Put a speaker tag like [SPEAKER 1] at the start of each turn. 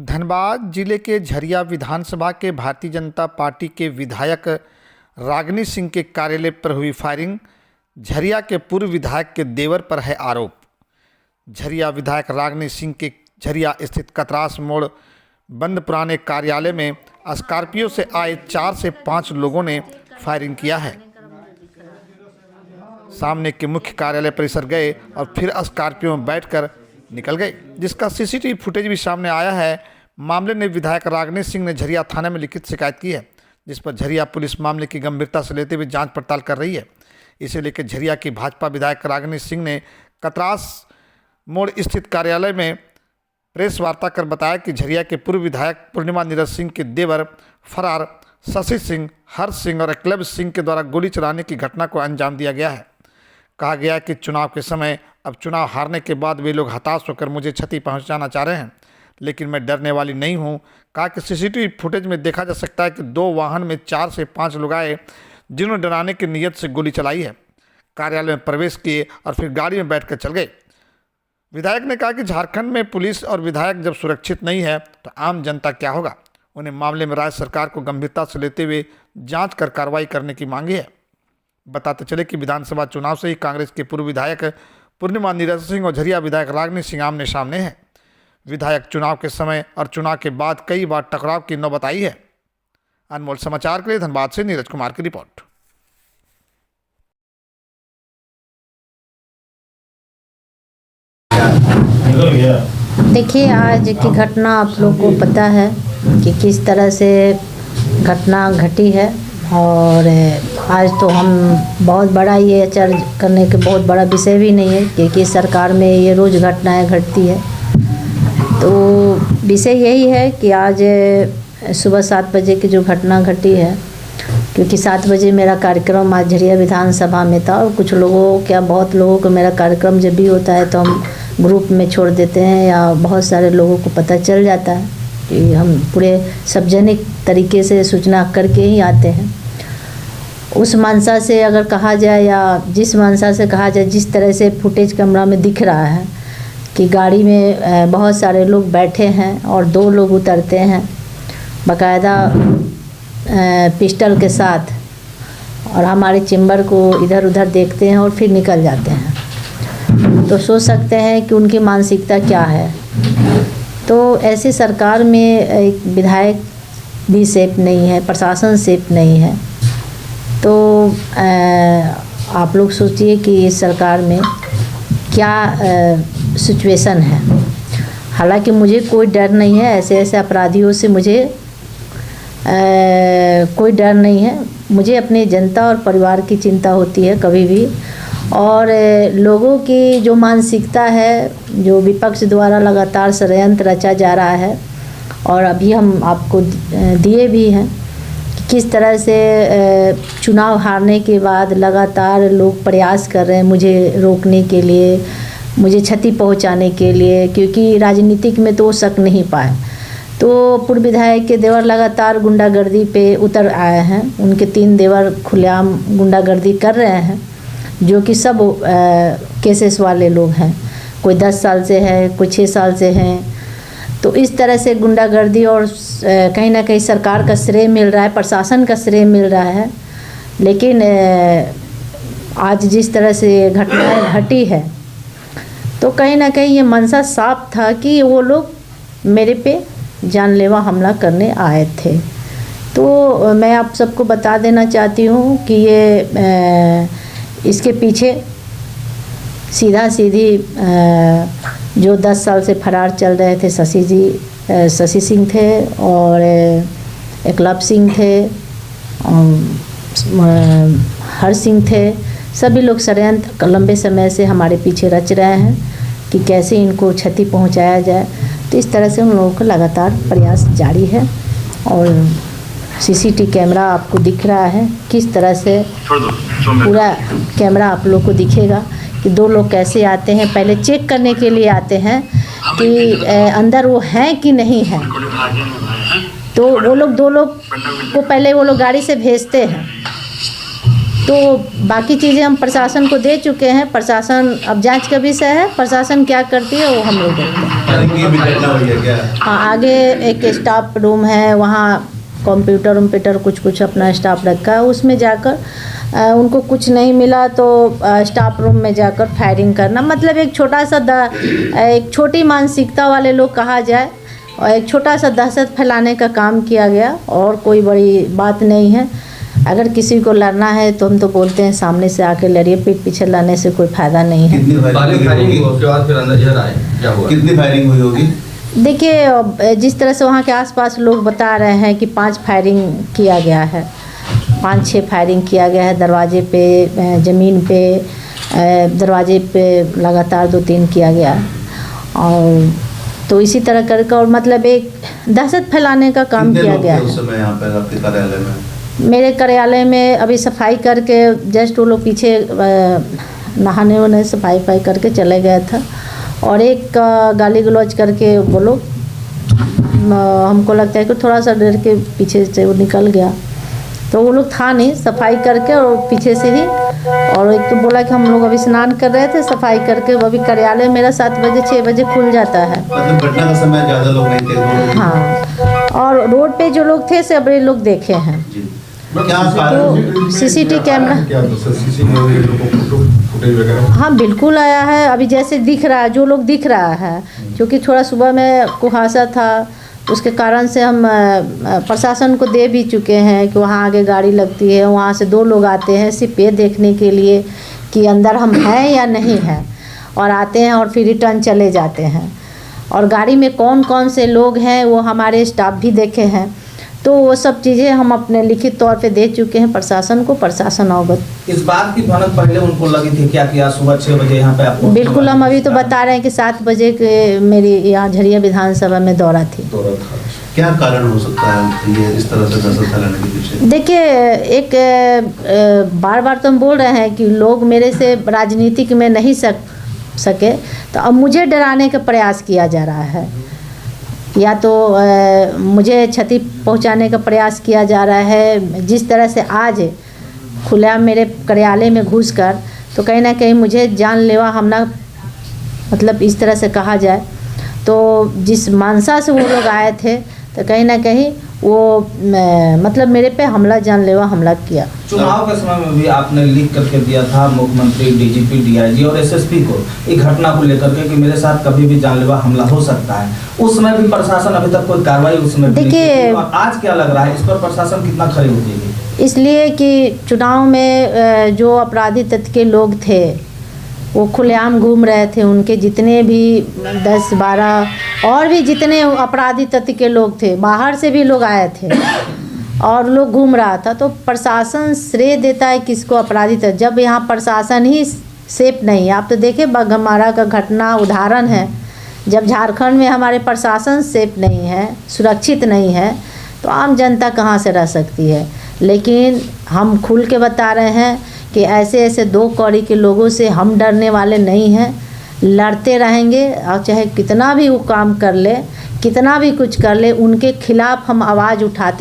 [SPEAKER 1] धनबाद जिले के झरिया विधानसभा के भारतीय जनता पार्टी के विधायक रागिनी सिंह के कार्यालय पर हुई फायरिंग, झरिया के पूर्व विधायक के देवर पर है आरोप। झरिया विधायक रागिनी सिंह के झरिया स्थित कतरास मोड़ बंद पुराने कार्यालय में स्कॉर्पियो से आए 4 से 5 लोगों ने फायरिंग किया है। सामने के मुख्य कार्यालय परिसर गए और फिर स्कॉर्पियो में बैठकर निकल गए, जिसका सीसीटीवी फुटेज भी सामने आया है। मामले में विधायक रागिनी सिंह ने झरिया थाने में लिखित शिकायत की है, जिस पर झरिया पुलिस मामले की गंभीरता से लेते हुए जांच पड़ताल कर रही है। इसे लेकर झरिया की भाजपा विधायक रागिनी सिंह ने कतरास मोड़ स्थित कार्यालय में प्रेस वार्ता कर बताया कि झरिया के पूर्व विधायक पूर्णिमा नीरज सिंह के देवर फरार शशि सिंह, हर्ष सिंह और एकलव्य सिंह के द्वारा गोली चलाने की घटना को अंजाम दिया गया है। कहा गया कि चुनाव के समय अब चुनाव हारने के बाद वे लोग हताश होकर मुझे क्षति पहुंचाना चाह रहे हैं, लेकिन मैं डरने वाली नहीं हूं। कहा कि सीसीटीवी फुटेज में देखा जा सकता है कि 2 वाहन में 4 से 5 लोग आए, जिन्होंने डराने की नीयत से गोली चलाई है, कार्यालय में प्रवेश किए और फिर गाड़ी में बैठकर चल गए। विधायक ने कहा कि झारखंड में पुलिस और विधायक जब सुरक्षित नहीं है तो आम जनता क्या होगा। उन्हें मामले में राज्य सरकार को गंभीरता से लेते हुए जांच कर कार्रवाई करने की मांगी है। बताते चले कि विधानसभा चुनाव से ही कांग्रेस के पूर्व विधायक पूर्णिमा नीरज सिंह और झरिया विधायक रागिनी सिंह आमने सामने हैं। विधायक चुनाव के समय और चुनाव के बाद कई बार टकराव की नौबत आई है। अनमोल समाचार के लिए धनबाद से नीरज कुमार की रिपोर्ट।
[SPEAKER 2] देखिए, आज की घटना आप लोग को पता है कि किस तरह से घटना घटी है, और आज तो हम बहुत बड़ा ये चर्चा करने के बहुत बड़ा विषय भी नहीं है, क्योंकि सरकार में ये रोज़ घटनाएं घटती है। तो विषय यही है कि आज सुबह 7 बजे की जो घटना घटी है, क्योंकि 7 बजे मेरा कार्यक्रम आज झरिया विधानसभा में था, और कुछ लोगों क्या बहुत लोगों को मेरा कार्यक्रम जब भी होता है तो हम ग्रुप में छोड़ देते हैं, या बहुत सारे लोगों को पता चल जाता है कि हम पूरे सार्वजनिक तरीके से सूचना करके ही आते हैं। उस मंशा से अगर कहा जाए, या जिस मंशा से कहा जाए, जिस तरह से फुटेज कैमरा में दिख रहा है कि गाड़ी में बहुत सारे लोग बैठे हैं और 2 लोग उतरते हैं बाकायदा पिस्टल के साथ, और हमारे चेम्बर को इधर उधर देखते हैं और फिर निकल जाते हैं। तो सोच सकते हैं कि उनकी मानसिकता क्या है। तो ऐसी सरकार में एक विधायक भी सेफ नहीं है, प्रशासन सेफ नहीं है। तो आप लोग सोचिए कि इस सरकार में क्या सिचुएशन है। हालांकि मुझे कोई डर नहीं है, ऐसे अपराधियों से मुझे कोई डर नहीं है। मुझे अपनी जनता और परिवार की चिंता होती है कभी भी, और लोगों की जो मानसिकता है, जो विपक्ष द्वारा लगातार षड्यंत्र रचा जा रहा है, और अभी हम आपको दिए भी हैं कि किस तरह से चुनाव हारने के बाद लगातार लोग प्रयास कर रहे हैं मुझे रोकने के लिए, मुझे क्षति पहुंचाने के लिए, क्योंकि राजनीतिक में तो वो सक नहीं पाए। तो पूर्व विधायक के देवर लगातार गुंडागर्दी पे उतर आए हैं। उनके 3 देवर खुलेआम गुंडागर्दी कर रहे हैं, जो कि सब केसेस वाले लोग हैं। कोई 10 साल से है, कोई 6 साल से हैं। तो इस तरह से गुंडागर्दी, और कहीं ना कहीं सरकार का श्रेय मिल रहा है, प्रशासन का श्रेय मिल रहा है। लेकिन आज जिस तरह से घटनाएं घटी है, तो कहीं ना कहीं ये मंशा साफ था कि वो लोग मेरे पे जानलेवा हमला करने आए थे। तो मैं आप सबको बता देना चाहती हूँ कि ये इसके पीछे सीधा सीधी जो 10 साल से फरार चल रहे थे शशि सिंह थे, और एकलव्य सिंह थे, हर्ष सिंह थे। सभी लोग षड्यंत्र लंबे समय से हमारे पीछे रच रहे हैं कि कैसे इनको क्षति पहुंचाया जाए। तो इस तरह से उन लोगों का लगातार प्रयास जारी है, और सीसीटीवी कैमरा आपको दिख रहा है किस तरह से, पूरा कैमरा आप लोग को दिखेगा कि 2 लोग कैसे आते हैं। पहले चेक करने के लिए आते हैं कि अंदर वो हैं कि नहीं हैं। तो वो लोग 2 लोग को पहले वो लोग गाड़ी से भेजते हैं। तो बाकी चीज़ें हम प्रशासन को दे चुके हैं। प्रशासन अब जांच का विषय है, प्रशासन क्या करती है वो हम लोग देखते हैं। हाँ, आगे एक स्टाफ रूम है, वहाँ कंप्यूटर कुछ अपना स्टाफ रखा है, उसमें जाकर उनको कुछ नहीं मिला तो स्टाफ रूम में जाकर फायरिंग करना, मतलब एक छोटा सा एक छोटी मानसिकता वाले लोग कहा जाए, और एक छोटा सा दहशत फैलाने का काम किया गया, और कोई बड़ी बात नहीं है। अगर किसी को लड़ना है तो हम तो बोलते हैं सामने से आके लड़िए, पीठ पीछे लड़ने से कोई फायदा नहीं है।
[SPEAKER 3] कितनी फायरिंग हुई होगी?
[SPEAKER 2] देखिए, जिस तरह से वहाँ के आसपास लोग बता रहे हैं कि 5 फायरिंग किया गया है, 5-6 फायरिंग किया गया है दरवाजे पे, ज़मीन पे, दरवाजे पे लगातार 2-3 किया गया। और तो इसी तरह करके, और मतलब एक दहशत फैलाने का काम किया गया है।
[SPEAKER 3] उस समय यहाँ पर आपके कार्यालय में?
[SPEAKER 2] मेरे कार्यालय में अभी सफाई करके जस्ट वो लोग पीछे नहाने वहाने सफाई करके चले गया था, और एक गाली गलौज करके वो लोग, हमको लगता है कि थोड़ा सा डर के पीछे से वो निकल गया, तो वो लोग था नहीं, सफाई करके और पीछे से ही। और एक तो बोला कि हम लोग अभी स्नान कर रहे थे, सफाई करके, वो अभी कार्यालय मेरा 7 बजे 6 बजे खुल जाता है।
[SPEAKER 3] मतलब घटना का समय ज़्यादा लोग नहीं थे?
[SPEAKER 2] हाँ, और रोड पे जो लोग थे सब लोग देखे हैं। तो सीसीटीवी कैमरा, हाँ बिल्कुल आया है। अभी जैसे दिख रहा है, जो लोग दिख रहा है, क्योंकि थोड़ा सुबह में कुहासा था, उसके कारण से हम प्रशासन को दे भी चुके हैं कि वहाँ आगे गाड़ी लगती है, वहाँ से 2 लोग आते हैं सिर्फ ये देखने के लिए कि अंदर हम हैं या नहीं हैं, और आते हैं और फिर रिटर्न चले जाते हैं। और गाड़ी में कौन कौन से लोग हैं वो हमारे स्टाफ भी देखे हैं। तो वो सब चीज़ें हम अपने लिखित तौर पे दे चुके हैं प्रशासन को, प्रशासन अवगत।
[SPEAKER 4] इस बात की भनक पहले उनको लगी थी क्या कि आज सुबह 6 बजे यहाँ पे आपको?
[SPEAKER 2] बिल्कुल, हम अभी तो बता रहे हैं कि 7 बजे के मेरी यहाँ झरिया विधानसभा में दौरा थी।
[SPEAKER 3] क्या कारण हो सकता है ये इस तरह से दहशत फैलाने के पीछे?
[SPEAKER 2] देखिए, एक बार बार तो हम बोल रहे हैं कि लोग मेरे से राजनीतिक में नहीं सके, तो अब मुझे डराने का प्रयास किया जा रहा है, या तो मुझे क्षति पहुंचाने का प्रयास किया जा रहा है। जिस तरह से आज खुलेआम मेरे कार्यालय में घुसकर, तो कहीं ना कहीं मुझे जानलेवा हमला, मतलब इस तरह से कहा जाए तो जिस मानसा से वो लोग आए थे, तो कहीं ना कहीं वो मतलब मेरे पे जानलेवा हमला किया।
[SPEAKER 4] चुनाव के समय में भी आपने लिख करके दिया था मुख्यमंत्री, डीजीपी, डीआईजी और एसएसपी को एक घटना को लेकर के कि मेरे साथ कभी भी जानलेवा हमला हो सकता है। उस समय भी प्रशासन अभी तक कोई कार्रवाई उसमें
[SPEAKER 2] देखिए,
[SPEAKER 4] और आज क्या लग रहा है इस पर प्रशासन कितना खड़ी हो जाएगी?
[SPEAKER 2] इसलिए कि चुनाव में जो अपराधी तत्व के लोग थे वो खुलेआम घूम रहे थे, उनके जितने भी 10-12 और भी जितने अपराधी तत्व के लोग थे, बाहर से भी लोग आए थे और लोग घूम रहा था। तो प्रशासन श्रेय देता है किसको? अपराधी तत्व। जब यहाँ प्रशासन ही सेफ नहीं है, आप तो देखे बघमारा का घटना उदाहरण है, जब झारखंड में हमारे प्रशासन सेफ नहीं है, सुरक्षित नहीं है, तो आम जनता कहाँ से रह सकती है। लेकिन हम खुल के बता रहे हैं कि ऐसे 2 कौड़ी के लोगों से हम डरने वाले नहीं हैं, लड़ते रहेंगे, और चाहे कितना भी वो काम कर ले, कितना भी कुछ कर ले, उनके खिलाफ़ हम आवाज़ उठाते